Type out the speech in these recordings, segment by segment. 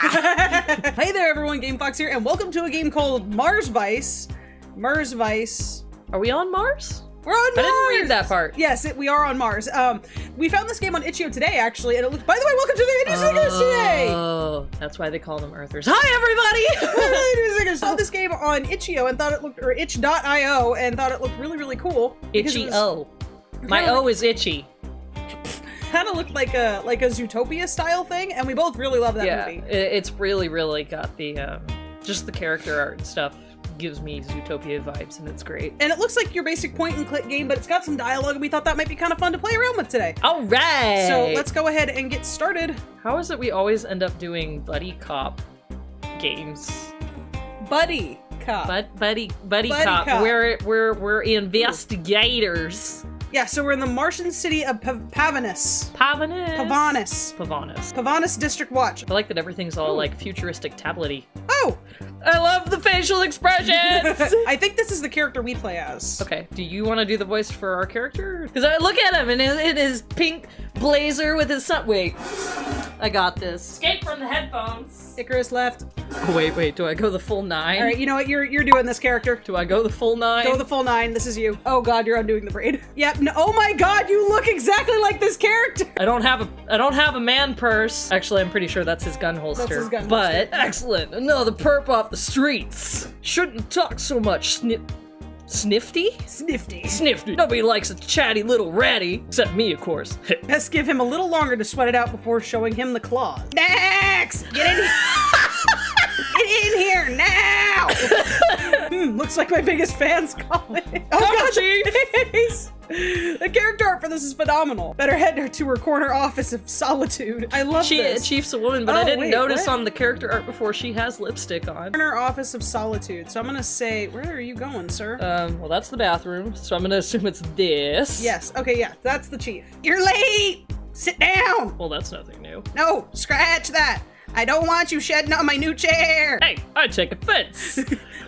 Hey there everyone, GameFox here, and welcome to a game called Mars Vice. Mars Vice. Are we on Mars? We're on Mars! I didn't read that part. Yes, we are on Mars. We found this game on Itch.io today, actually, and it looks— by the way, welcome to the Indie Singers today! Oh, that's why they call them Earthers. Hi, everybody! Indie Singers saw this game on Itch.io and thought it looked— or itch.io, and thought it looked really, really cool. Itchy-O. My O is itchy. Kind of looked like a Zootopia style thing, and we both really love that movie. It's really, really got the, just the character art and stuff gives me Zootopia vibes, and it's great. And it looks like your basic point-and-click game, but it's got some dialogue, and we thought that might be kind of fun to play around with today. All right! So let's go ahead and get started. How is it we always end up doing buddy cop games? Buddy cop. Buddy cop. We're investigators. Yeah, so we're in the Martian city of Pavanus. Pavanus District Watch. I like that everything's all like futuristic tablety. Oh! I love the facial expressions! I think this is the character we play as. Okay, do you want to do the voice for our character? Because I look at him and in his pink blazer with his sun— wait. I got this. Escape from the headphones. Icarus left. Oh, wait, do I go the full 9? Alright, you know what, you're doing this character. Do I go the full 9? Go the full 9, this is you. Oh god, you're undoing the braid. Yep, no, oh my god, you look exactly like this character! I don't have a man purse. Actually, I'm pretty sure that's his gun holster. That's his gun holster. But, excellent, another perp off the streets. Shouldn't talk so much, Snifty? Snifty. Nobody likes a chatty little ratty. Except me, of course. Best give him a little longer to sweat it out before showing him the claws. Dax! Get in here! Get in here now! Looks like my biggest fan's calling. Oh god, Chief! The character art for this is phenomenal. Better head to her corner office of solitude. I love this. Chief's a woman, but I didn't notice on the character art before she has lipstick on. Corner office of solitude. So I'm gonna say, where are you going, sir? Well, that's the bathroom, so I'm gonna assume it's this. Yes, okay, yeah, that's the chief. You're late! Sit down! Well, that's nothing new. No, scratch that. I don't want you shedding on my new chair. Hey, I take offense.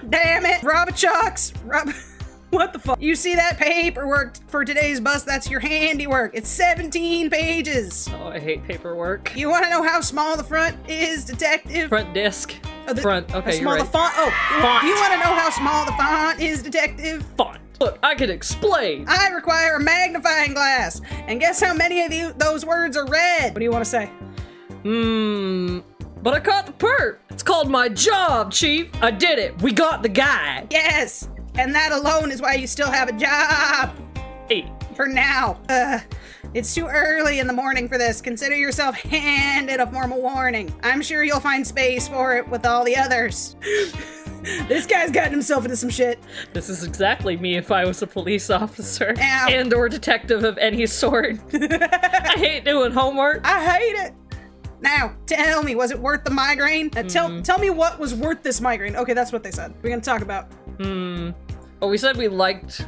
Damn it, Robichucks. What the fuck? You see that paperwork for today's bus? That's your handiwork. It's 17 pages. Oh, I hate paperwork. You want to know how small the front is, detective? Front desk. Oh, front. Okay, small you're the font. Oh, font. You want to know how small the font is, detective? Font. Look, I can explain. I require a magnifying glass. And guess how many of those words are red? What do you want to say? But I caught the perp. It's called my job, Chief. I did it. We got the guy. Yes. And that alone is why you still have a job. Hey. For now. It's too early in the morning for this. Consider yourself handed a formal warning. I'm sure you'll find space for it with all the others. This guy's gotten himself into some shit. This is exactly me if I was a police officer. Ow. And or detective of any sort. I hate doing homework. I hate it. Now, tell me, was it worth the migraine? Tell me what was worth this migraine. Okay, that's what they said. We're gonna talk about. Well, we said we liked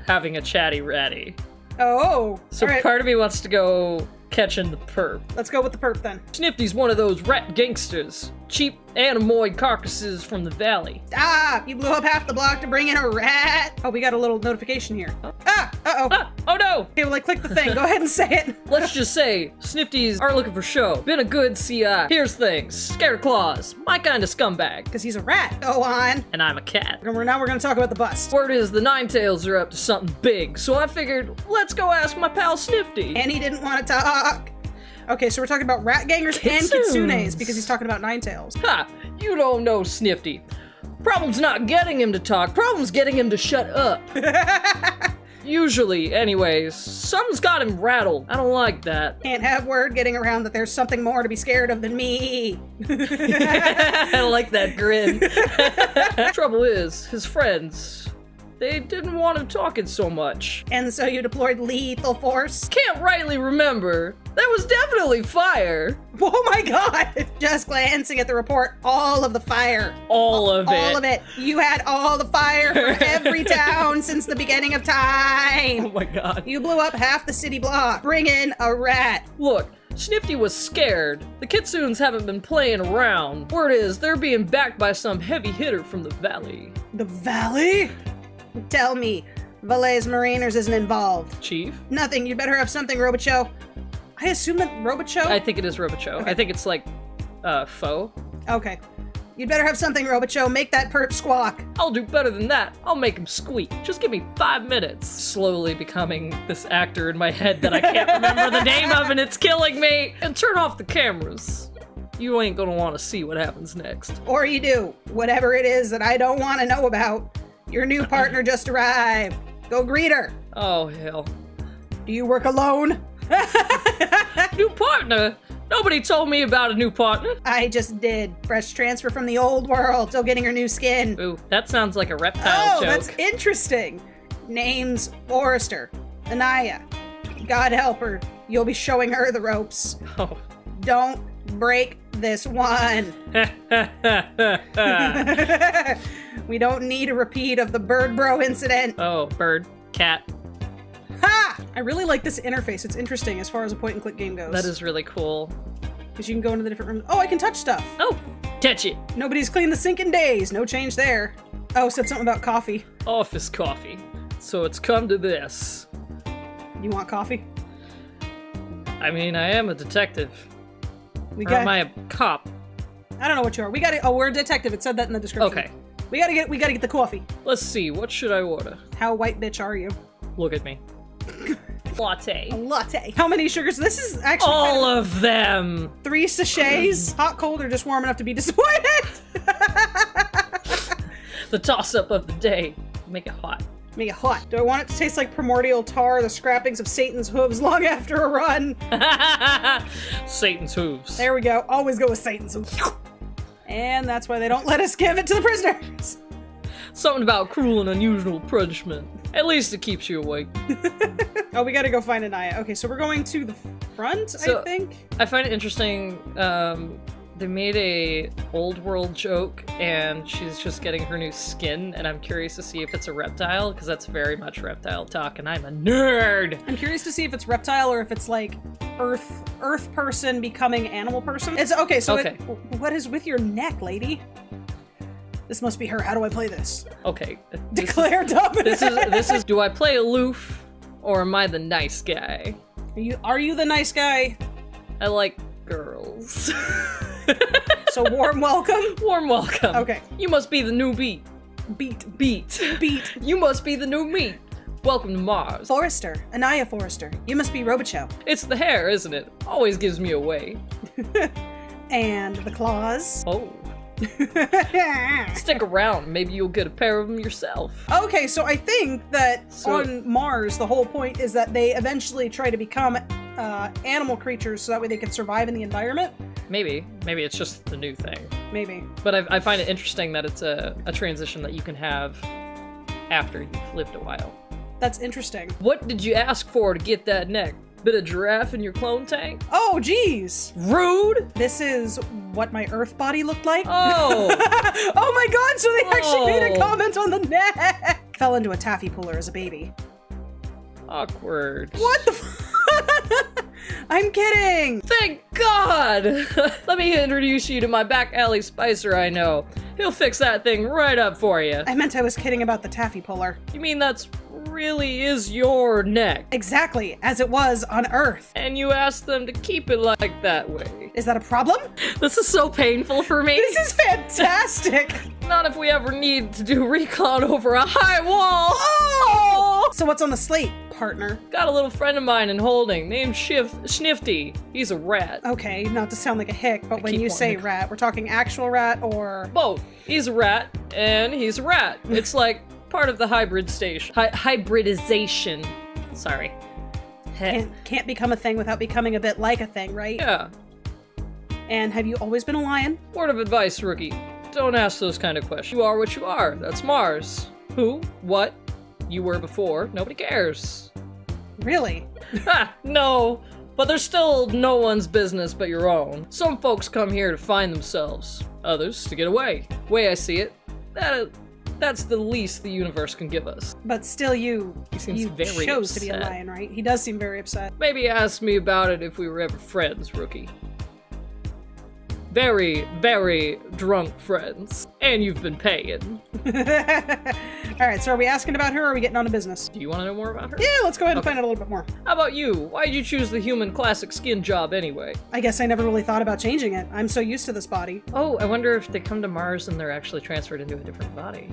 having a chatty ratty. Oh, so right. Part of me wants to go catching the perp. Let's go with the perp then. Snifty's one of those rat gangsters. Cheap animoid carcasses from the valley. Stop! You blew up half the block to bring in a rat! Oh, we got a little notification here. Uh-oh. Oh no! Okay, well, I clicked the thing. Go ahead and say it. Let's just say, Snifties are looking for show. Been a good CI. Here's things. Scared claws. My kind of scumbag. Because he's a rat. Go on. And I'm a cat. Now we're gonna talk about the bust. Word is the Ninetails are up to something big, so I figured, let's go ask my pal Snifty. And he didn't want to talk. Okay, so we're talking about rat gangers and kitsunes, because he's talking about Ninetails. Ha! You don't know Snifty. Problem's not getting him to talk, problem's getting him to shut up. Usually, anyways. Something's got him rattled. I don't like that. Can't have word getting around that there's something more to be scared of than me. I like that grin. Trouble is, his friends, they didn't want him talking so much. And so you deployed lethal force? Can't rightly remember. That was definitely fire. Oh my god! Just glancing at the report, all of the fire. All of it. All of it. You had all the fire for every town since the beginning of time. Oh my god. You blew up half the city block. Bring in a rat. Look, Snifty was scared. The kitsunes haven't been playing around. Word is, they're being backed by some heavy hitter from the valley. The valley? Tell me, Valais Mariners isn't involved. Chief? Nothing. You'd better have something, Robicho. I assume that Robicho? I think it is Robicho. Okay. I think it's like, foe. Okay. You'd better have something, Robocho. Make that perp squawk. I'll do better than that. I'll make him squeak. Just give me 5 minutes. Slowly becoming this actor in my head that I can't remember the name of, and it's killing me. And turn off the cameras. You ain't gonna want to see what happens next. Or you do. Whatever it is that I don't want to know about. Your new partner just arrived. Go greet her. Oh, hell. Do you work alone? New partner? Nobody told me about a new partner. I just did. Fresh transfer from the old world. Still getting her new skin. Ooh, that sounds like a reptile joke. That's interesting. Name's Forrester. Anaya. God help her. You'll be showing her the ropes. Oh. Don't break this one. We don't need a repeat of the bird bro incident. Oh, bird, cat. Ha! I really like this interface. It's interesting as far as a point and click game goes. That is really cool. Because you can go into the different rooms. Oh, I can touch stuff. Oh, touch it. Nobody's cleaned the sink in days. No change there. Oh, said something about coffee. Office coffee. So it's come to this. You want coffee? I mean, I am a detective. We Or got. am I a cop? I don't know what you are. We got to. Oh, we're a detective. It said that in the description. Okay. We gotta get the coffee. Let's see, what should I order? How white bitch are you? Look at me. Latte. A latte. How many sugars? This is actually All of them! 3 sachets. Hot, cold, or just warm enough to be disappointed? The toss-up of the day. Make it hot. Make it hot. Do I want it to taste like primordial tar, the scrappings of Satan's hooves long after a run? Satan's hooves. There we go. Always go with Satan's hooves. And that's why they don't let us give it to the prisoners. Something about cruel and unusual punishment. At least it keeps you awake. Oh, we gotta go find Anaya. Okay, so we're going to the front, So- I think? I find it interesting, they made a old world joke and she's just getting her new skin, and I'm curious to see if it's a reptile, because that's very much reptile talk, and I'm a nerd! I'm curious to see if it's reptile or if it's like earth person becoming animal person. It's okay, so Okay. what is with your neck, lady? This must be her. How do I play this? Okay. Declare dominance. This is, do I play aloof, or am I the nice guy? Are you the nice guy? I like girls. So warm welcome? Warm welcome. Okay. You must be the new beat. Beat. You must be the new meat. Welcome to Mars. Forrester. Anaya Forrester. You must be Robocho. It's the hair, isn't it? Always gives me away. And the claws. Oh. Stick around. Maybe you'll get a pair of them yourself. Okay, so I think that So- on Mars, the whole point is that they eventually try to become animal creatures so that way they can survive in the environment. Maybe it's just the new thing. Maybe. But I find it interesting that it's a transition that you can have after you've lived a while. That's interesting. What did you ask for to get that neck? Bit of giraffe in your clone tank? Oh, geez. Rude! This is what my Earth body looked like. Oh! Oh my god, so they actually made a Oh. comment on the neck! Fell into a taffy puller as a baby. Awkward. What the I'm kidding! Thank God! Let me introduce you to my back alley spicer I know. He'll fix that thing right up for you. I meant I was kidding about the taffy puller. You mean that's really is your neck? Exactly, as it was on Earth. And you asked them to keep it like that way. Is that a problem? This is so painful for me. This is fantastic! Not if we ever need to do recon over a high wall. Oh! So what's on the slate, partner? Got a little friend of mine in holding named Snifty. He's a rat. Okay, not to sound like a hick, but when keep you say wanting to- rat, we're talking actual rat or... Both. He's a rat and he's a rat. It's like part of the hybrid station. Hybridization. Sorry. Can't become a thing without becoming a bit like a thing, right? Yeah. And have you always been a lion? Word of advice, rookie. Don't ask those kind of questions. You are what you are. That's Mars. Who? What? You were before. Nobody cares. Really? Ha! No. But there's still no one's business but your own. Some folks come here to find themselves. Others to get away. Way I see it, that's the least the universe can give us. But still you seems very chose to be a upset. lion, right? He does seem very upset. Maybe ask me about it if we were ever friends, rookie. Very, very drunk friends. And you've been paying. All right, so are we asking about her or are we getting on to business? Do you want to know more about her? Yeah, let's go ahead and find out a little bit more. How about you? Why'd you choose the human classic skin job anyway? I guess I never really thought about changing it. I'm so used to this body. Oh, I wonder if they come to Mars and they're actually transferred into a different body.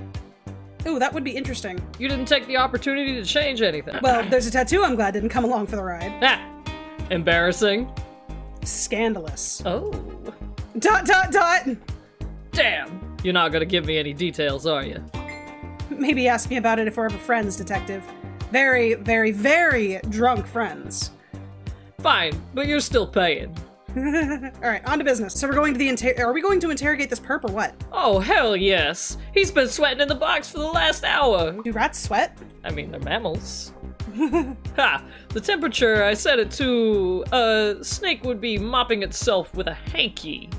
Ooh, that would be interesting. You didn't take the opportunity to change anything. Well, there's a tattoo I'm glad didn't come along for the ride. Ah! Embarrassing. Scandalous. Oh. ... Damn! You're not gonna give me any details, are you? Maybe ask me about it if we're ever friends, detective. Very, very, very drunk friends. Fine, but you're still paying. Alright, on to business. So we're going to the are we going to interrogate this perp or what? Oh, hell yes! He's been sweating in the box for the last hour! Do rats sweat? I mean, they're mammals. Ha! The temperature I set it to, a snake would be mopping itself with a hanky.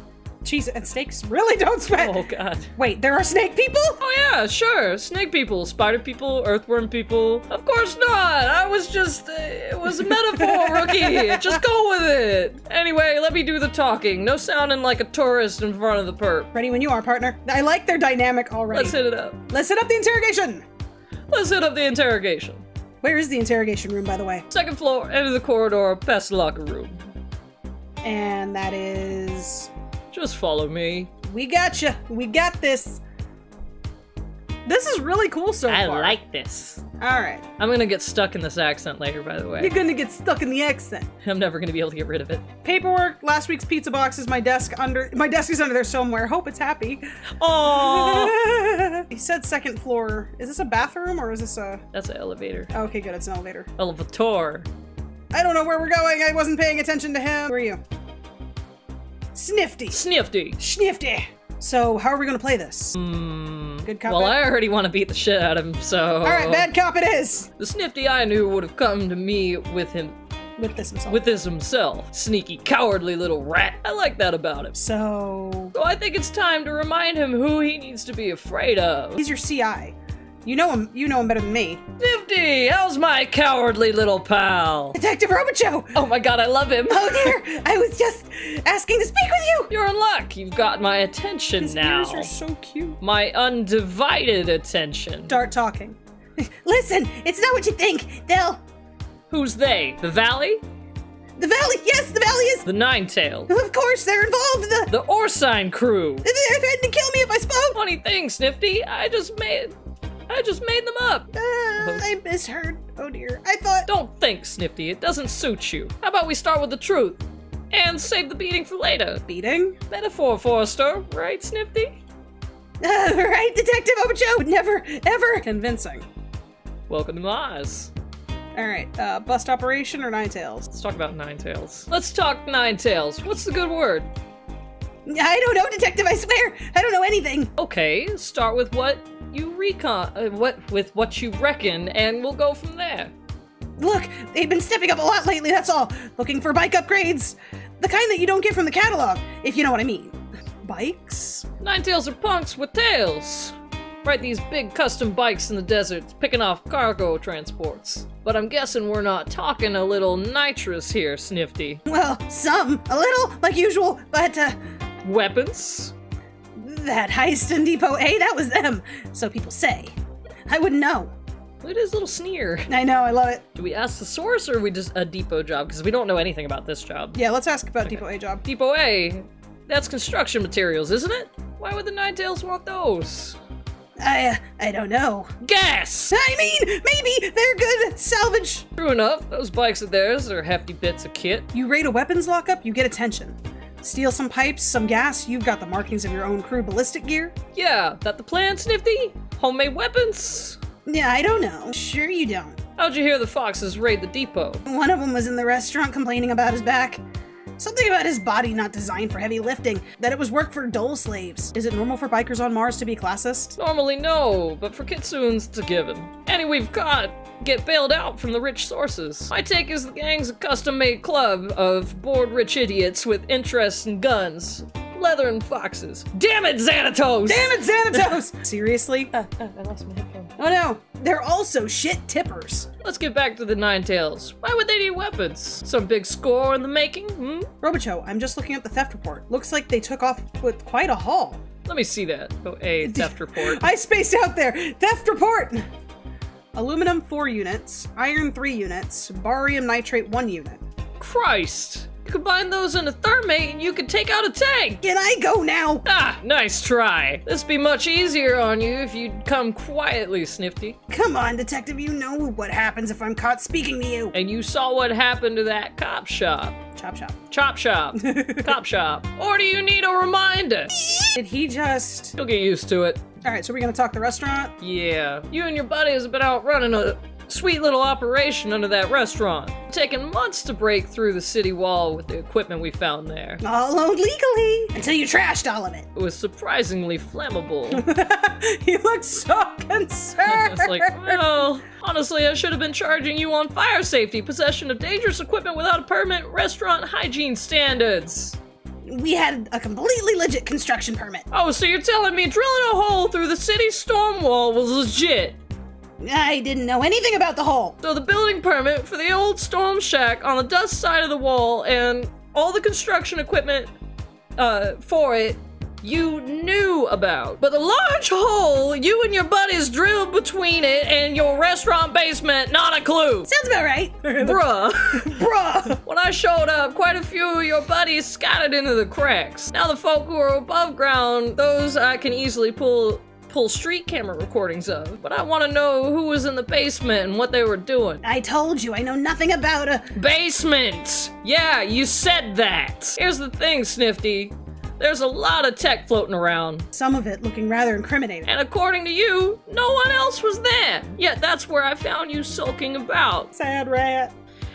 Jeez, and snakes really don't sweat. Oh, God. Wait, there are snake people? Oh, yeah, sure. Snake people, spider people, earthworm people. Of course not! I was just, it was a metaphor, rookie! Just go with it! Anyway, let me do the talking. No sounding like a tourist in front of the perp. Ready when you are, partner. I like their dynamic already. Let's hit it up. Let's hit up the interrogation! Let's hit up the interrogation. Where is the interrogation room, by the way? Second floor, end of the corridor, past the locker room. And that is... Just follow me. We gotcha. We got this. This is really cool so far. I like this. All right. I'm gonna get stuck in this accent later, by the way. You're gonna get stuck in the accent. I'm never gonna be able to get rid of it. Paperwork, last week's pizza box is my desk is under there somewhere. Hope it's happy. Oh. He said second floor. Is this a bathroom or is this a... That's an elevator. Oh, okay, good. It's an elevator. Elevator. I don't know where we're going. I wasn't paying attention to him. Who are you? Snifty. Snifty. Snifty. So, how are we gonna play this? Good cop. Well, I already want to beat the shit out of him, so... Alright, bad cop it is! The Snifty I knew would have come to me with this himself. Sneaky, cowardly little rat. I like that about him. So I think it's time to remind him who he needs to be afraid of. he's your CI. You know him better than me. Snifty, how's my cowardly little pal? Detective Robichaux! Oh my god, I love him. Oh dear! I was just asking to speak with you! You're in luck. You've got my attention His now. ears are so cute. My undivided attention. Start talking. Listen, it's not what you think. They'll... Who's they? The Valley? The Valley! Yes, the Valley is... The Nine-Tail. Of course, they're involved. The Orsine crew. They're threatening to kill me if I spoke! Funny thing, Snifty, I just made them up. I misheard. Oh dear. I thought... Don't think, Snifty. It doesn't suit you. How about we start with the truth? And save the beating for later. Beating? Metaphor, Forrester. Right, Snifty? Right, Detective Obicho. Never, ever convincing. Welcome to Mars. Alright, bust operation or Nine Tails? Let's talk about Nine-Tails. Let's talk Nine-Tails. What's the good word? I don't know, Detective, I swear! I don't know anything! Okay, start with what you what you reckon, and we'll go from there. Look, they've been stepping up a lot lately, that's all. Looking for bike upgrades. The kind that you don't get from the catalog, if you know what I mean. Bikes? Nine-Tails are punks with tails. Ride these big custom bikes in the desert, picking off cargo transports. But I'm guessing we're not talking a little nitrous here, Snifty. Well, a little, like usual, but, Weapons? that heist in Depot A, that was them. So people say. I wouldn't know. Look at his little sneer. I know, I love it. Do we ask the source, or are we just a depot job? Because we don't know anything about this job. Yeah, let's ask about Depot A job. Depot A? That's construction materials, isn't it? Why would the Nine-Tails want those? I don't know. Gas! I mean, maybe they're good salvage. True enough, those bikes of theirs are hefty bits of kit. You raid a weapons lockup, you get attention. Steal some pipes, some gas, you've got the markings of your own crew ballistic gear. Yeah, that the plan, Snifty? Homemade weapons? Yeah, I don't know. Sure you don't. How'd you hear the Foxes raid the depot? One of them was in the restaurant complaining about his back. Something about his body not designed for heavy lifting, that it was work for dole slaves. Is it normal for bikers on Mars to be classist? Normally no, but for Kitsunes it's a given. Any we've got get bailed out from the rich sources. My take is the gang's a custom-made club of bored rich idiots with interests in guns, leather, and foxes. Damn it, Xanatos! Damn it, Xanatos! Seriously? I lost my headphone. Oh no, they're also shit tippers. Let's get back to the Nine-Tails. Why would they need weapons? Some big score in the making, Robicho, I'm just looking at the theft report. Looks like they took off with quite a haul. Let me see that. Oh, A, theft report. I spaced out there. Theft report! Aluminum 4 units, iron 3 units, barium nitrate 1 unit. Christ! You combine those into thermate and you could take out a tank! Can I go now? Ah, nice try. This'd be much easier on you if you'd come quietly, Snifty. Come on, detective, you know what happens if I'm caught speaking to you. And you saw what happened to that cop shop. Chop chop. Chop shop. Cop shop. Or do you need a reminder? Did he just... You'll get used to it. Alright, so we're gonna talk the restaurant? Yeah. You and your buddies have been out running a sweet little operation under that restaurant. Taken months to break through the city wall with the equipment we found there. All owned legally, until you trashed all of it. It was surprisingly flammable. He looks so concerned. It's like, well, honestly, I should have been charging you on fire safety, possession of dangerous equipment without a permit, restaurant hygiene standards. We had a completely legit construction permit. Oh, so you're telling me drilling a hole through the city storm wall was legit? I didn't know anything about the hole. So the building permit for the old storm shack on the dust side of the wall and all the construction equipment for it, you knew about. But the large hole you and your buddies drilled between it and your restaurant basement, not a clue. Sounds about right. Bruh. Bruh. When I showed up, quite a few of your buddies scattered into the cracks. Now the folk who are above ground, those I can easily pull street camera recordings of. But I want to know who was in the basement and what they were doing. I told you, I know nothing about a... Basement! Yeah, you said that. Here's the thing, Snifty. There's a lot of tech floating around. Some of it looking rather incriminating. And according to you, no one else was there. Yet that's where I found you sulking about. Sad rat.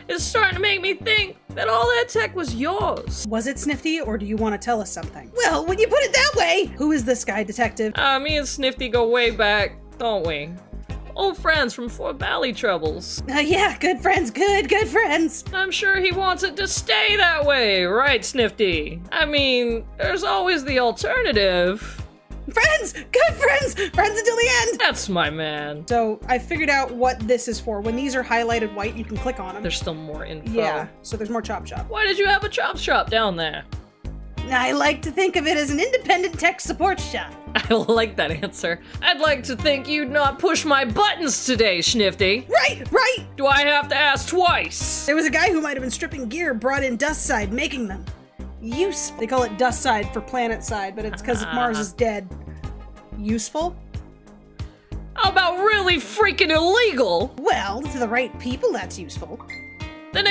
It's starting to make me think that all that tech was yours. Was it Snifty, or do you want to tell us something? Well, when you put it that way, who is this guy, detective? Me and Snifty go way back, don't we? Old friends from Fort Valley troubles. Yeah, good friends, good friends. I'm sure he wants it to stay that way, right, Snifty? I mean, there's always the alternative. Friends! Good friends! Friends until the end! That's my man. So, I figured out what this is for. When these are highlighted white, you can click on them. There's still more info. Yeah, so there's more chop shop. Why did you have a chop shop down there? I like to think of it as an independent tech support shop. I like that answer. I'd like to think you'd not push my buttons today, Snifty. Right! Do I have to ask twice? There was a guy who might have been stripping gear, brought in dust side, making them useful. They call it dust side for planet side, but it's because Mars is dead. Useful? How about really freaking illegal? Well, to the right people, that's useful. Then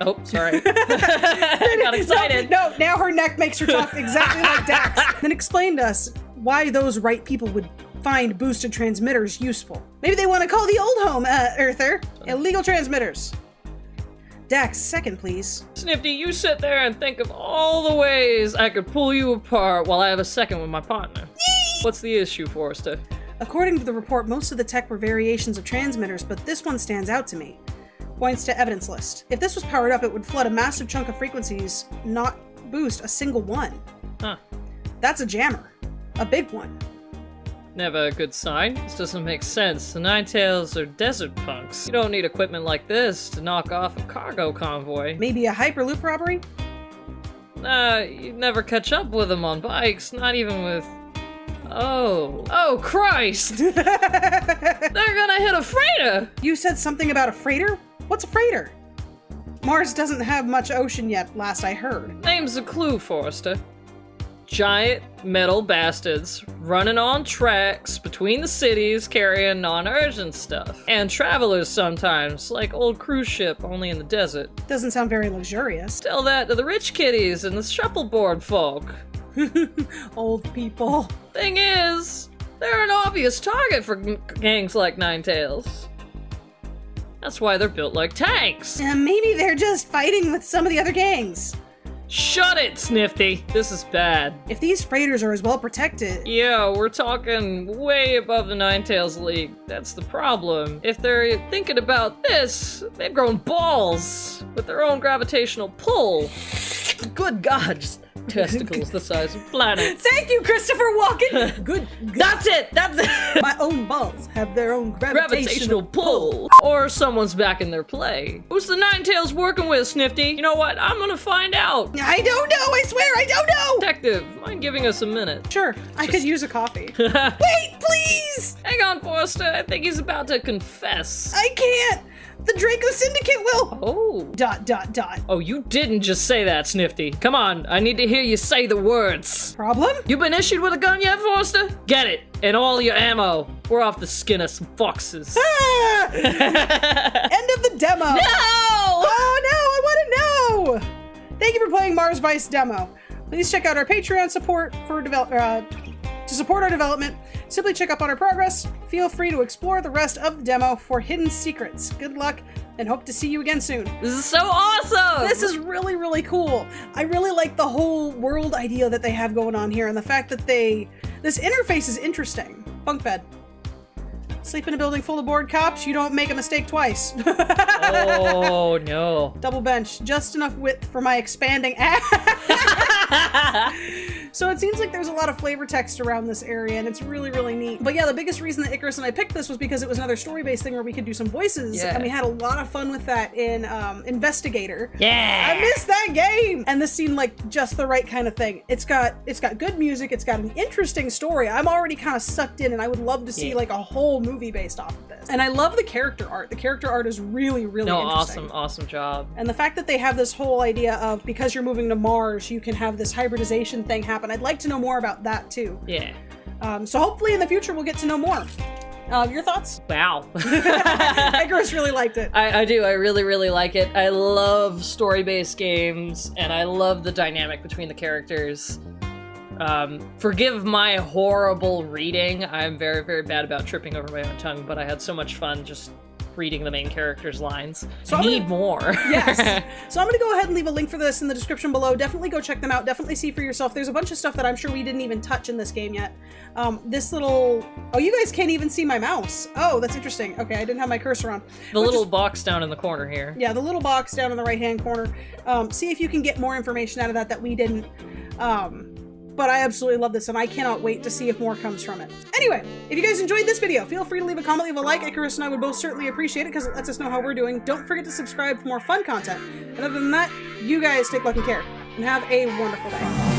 oh, sorry. I got excited. No, now her neck makes her talk exactly like Dax. Then explain to us why those right people would find boosted transmitters useful. Maybe they want to call the old home, Earther, illegal transmitters. Dax, second, please. Snifty, you sit there and think of all the ways I could pull you apart while I have a second with my partner. What's the issue, Forrester? According to the report, most of the tech were variations of transmitters, but this one stands out to me. Points to evidence list. If this was powered up, it would flood a massive chunk of frequencies, not boost a single one. Huh. That's a jammer. A big one. Never a good sign. This doesn't make sense. The Ninetales are desert punks. You don't need equipment like this to knock off a cargo convoy. Maybe a hyperloop robbery? You'd never catch up with them on bikes, not even with... Oh Christ! They're gonna hit a freighter! You said something about a freighter? What's a freighter? Mars doesn't have much ocean yet, last I heard. Name's a clue, Forrester. Giant metal bastards running on tracks between the cities carrying non-urgent stuff. And travelers sometimes, like old cruise ship only in the desert. Doesn't sound very luxurious. Tell that to the rich kiddies and the shuffleboard folk. Old people. Thing is, they're an obvious target for gangs like Ninetales. That's why they're built like tanks. Maybe they're just fighting with some of the other gangs. Shut it, Snifty. This is bad. If these freighters are as well protected... Yeah, we're talking way above the Ninetales League. That's the problem. If they're thinking about this, they've grown balls with their own gravitational pull. Good God, just testicles the size of planets. Thank you, Christopher Walken! Good. That's it! That's it! My own balls have their own gravitational pull. Or someone's back in their play. Who's the Ninetales working with, Snifty? You know what? I'm gonna find out. I don't know, I swear, I don't know! Detective, mind giving us a minute? Sure, I could use a coffee. Wait, please! Hang on, Forrester. I think he's about to confess. I can't! The Draco Syndicate will! Oh. Oh, you didn't just say that, Snifty. Come on, I need to hear you say the words. Problem? You been issued with a gun yet, Forrester? Get it, and all your ammo. We're off the skin of some foxes. Ah! End of the demo! No! Oh no, I want to know! Thank you for playing Mars Vice demo. Please check out our Patreon support for to support our development. Simply check up on our progress. Feel free to explore the rest of the demo for hidden secrets. Good luck, and hope to see you again soon. This is so awesome! This is really, really cool. I really like the whole world idea that they have going on here, and the fact that this interface is interesting. Bunk bed. Sleep in a building full of bored cops, you don't make a mistake twice. Oh, no. Double bench, just enough width for my expanding ass. So it seems like there's a lot of flavor text around this area, and it's really, really neat. But yeah, the biggest reason that Icarus and I picked this was because it was another story-based thing where we could do some voices, Yeah. and we had a lot of fun with that in Investigator. Yeah! I missed that game! And this seemed like just the right kind of thing. It's got good music, it's got an interesting story. I'm already kind of sucked in, and I would love to see like a whole movie based off of this. And I love the character art. The character art is really, really interesting. Awesome job. And the fact that they have this whole idea of because you're moving to Mars, you can have this hybridization thing happen. I'd like to know more about that too. Yeah. So hopefully in the future we'll get to know more. Your thoughts? Wow. Icarus really liked it. I do. I really, really like it. I love story-based games, and I love the dynamic between the characters. Forgive my horrible reading. I'm very, very bad about tripping over my own tongue, but I had so much fun just reading the main character's lines. So I need more. Yes. So I'm going to go ahead and leave a link for this in the description below. Definitely go check them out. Definitely see for yourself. There's a bunch of stuff that I'm sure we didn't even touch in this game yet. This little... Oh, you guys can't even see my mouse. Oh, that's interesting. Okay, I didn't have my cursor on. The little box down in the corner here. Yeah, the little box down in the right-hand corner. See if you can get more information out of that we didn't. But I absolutely love this, and I cannot wait to see if more comes from it. Anyway, if you guys enjoyed this video, feel free to leave a comment, leave a like. Icarus and I would both certainly appreciate it because it lets us know how we're doing. Don't forget to subscribe for more fun content. And other than that, you guys take lucky care and have a wonderful day.